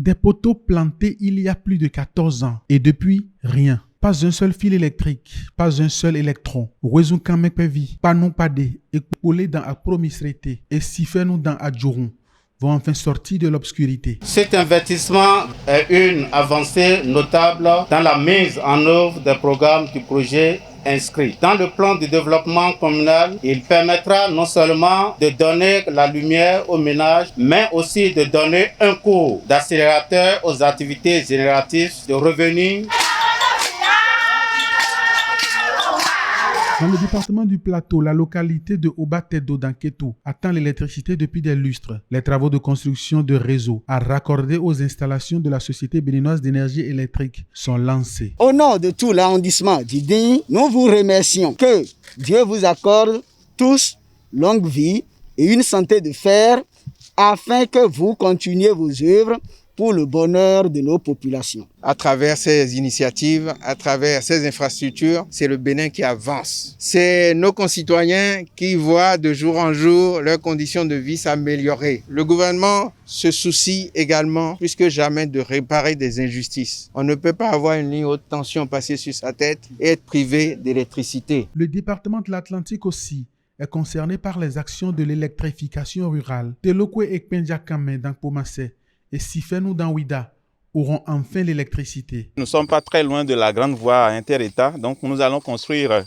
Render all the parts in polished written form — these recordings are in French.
Des poteaux plantés il y a plus de 14 ans et depuis, rien. Pas un seul fil électrique, pas un seul électron. Ouezou kamek pevi, pas non pas des, et collé dans la promisrité, et si fait nous dans Adjourou, vont enfin sortir de l'obscurité. Cet investissement est une avancée notable dans la mise en œuvre des programmes du projet inscrit dans le plan de développement communal. Il permettra non seulement de donner la lumière aux ménages, mais aussi de donner un coup d'accélérateur aux activités génératrices de revenus. Dans le département du Plateau, la localité de Obatedo dans Kétou attend l'électricité depuis des lustres. Les travaux de construction de réseaux à raccorder aux installations de la Société béninoise d'énergie électrique sont lancés. Au nom de tout l'arrondissement d'Iding, nous vous remercions. Que Dieu vous accorde tous longue vie et une santé de fer afin que vous continuiez vos œuvres pour le bonheur de nos populations. À travers ces initiatives, à travers ces infrastructures, c'est le Bénin qui avance. C'est nos concitoyens qui voient de jour en jour leurs conditions de vie s'améliorer. Le gouvernement se soucie également, plus que jamais, de réparer des injustices. On ne peut pas avoir une ligne haute tension passée sur sa tête et être privé d'électricité. Le département de l'Atlantique aussi est concerné par les actions de l'électrification rurale. Telokwe et Penjakame dans Pomassé et Sifenou dans Ouida auront enfin l'électricité. Nous ne sommes pas très loin de la grande voie inter-État, donc nous allons construire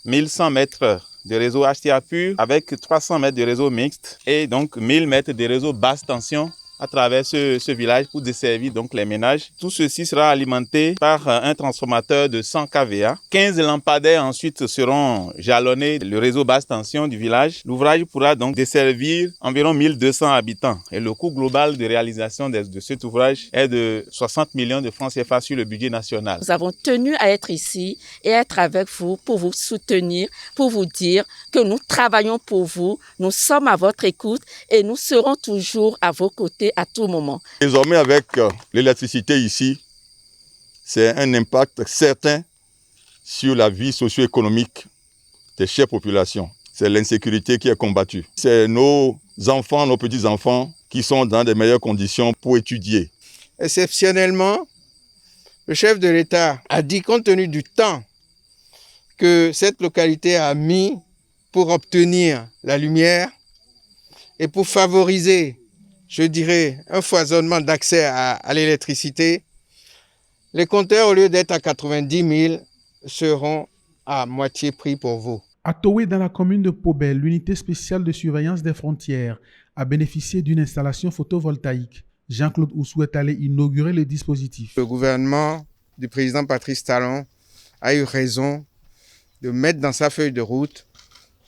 1100 mètres de réseau HTA pur avec 300 mètres de réseau mixte et donc 1000 mètres de réseau basse tension à travers ce village pour desservir donc les ménages. Tout ceci sera alimenté par un transformateur de 100 kVA. 15 lampadaires ensuite seront jalonnés le réseau basse tension du village. L'ouvrage pourra donc desservir environ 1200 habitants. Et le coût global de réalisation de cet ouvrage est de 60 millions de francs CFA sur le budget national. Nous avons tenu à être ici et être avec vous pour vous soutenir, pour vous dire que nous travaillons pour vous, nous sommes à votre écoute et nous serons toujours à vos côtés à tout moment. Désormais, avec l'électricité ici, c'est un impact certain sur la vie socio-économique des chères populations. C'est l'insécurité qui est combattue. C'est nos enfants, nos petits-enfants qui sont dans de meilleures conditions pour étudier. Exceptionnellement, le chef de l'État a dit, compte tenu du temps que cette localité a mis pour obtenir la lumière et pour favoriser, je dirais, un foisonnement d'accès à l'électricité, les compteurs, au lieu d'être à 90 000, seront à moitié prix pour vous. À Towé, dans la commune de Pobel, l'unité spéciale de surveillance des frontières a bénéficié d'une installation photovoltaïque. Jean-Claude Oussou est allé inaugurer le dispositif. Le gouvernement du président Patrice Talon a eu raison de mettre dans sa feuille de route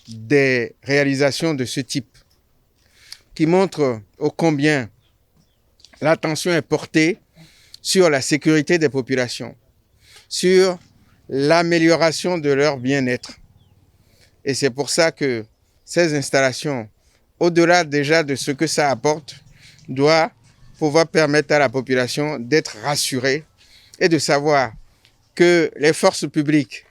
des réalisations de ce type qui montrent ô combien l'attention est portée sur la sécurité des populations, sur l'amélioration de leur bien-être. Et c'est pour ça que ces installations, au-delà déjà de ce que ça apporte, doivent pouvoir permettre à la population d'être rassurée et de savoir que les forces publiques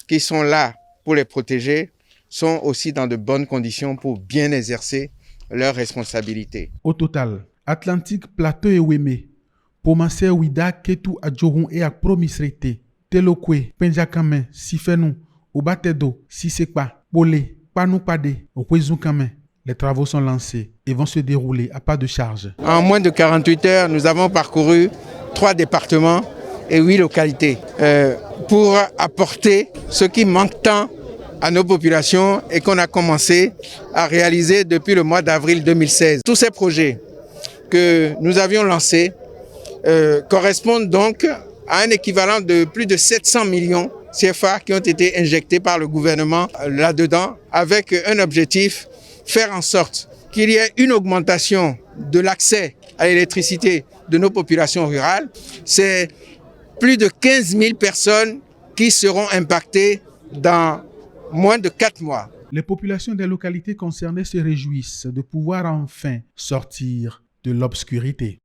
qui sont là pour les protéger sont aussi dans de bonnes conditions pour bien exercer leurs responsabilités. Au total, Atlantique, Plateau et Wémé, Pomassé, Ouida, Kétou, Adjourou et Akpromisrete, Telokwe, Penjakame, Sifenou, Obatedo, Sisekpa, Bolé, Panoupade, Ouezounkame. Les travaux sont lancés et vont se dérouler à pas de charge. En moins de 48 heures, nous avons parcouru 3 départements et 8 localités pour apporter ce qui manque tant à nos populations et qu'on a commencé à réaliser depuis le mois d'avril 2016. Tous ces projets que nous avions lancés correspondent donc à un équivalent de plus de 700 millions CFA qui ont été injectés par le gouvernement là-dedans avec un objectif, faire en sorte qu'il y ait une augmentation de l'accès à l'électricité de nos populations rurales. C'est plus de 15 000 personnes qui seront impactées dans moins de 4 mois. Les populations des localités concernées se réjouissent de pouvoir enfin sortir de l'obscurité.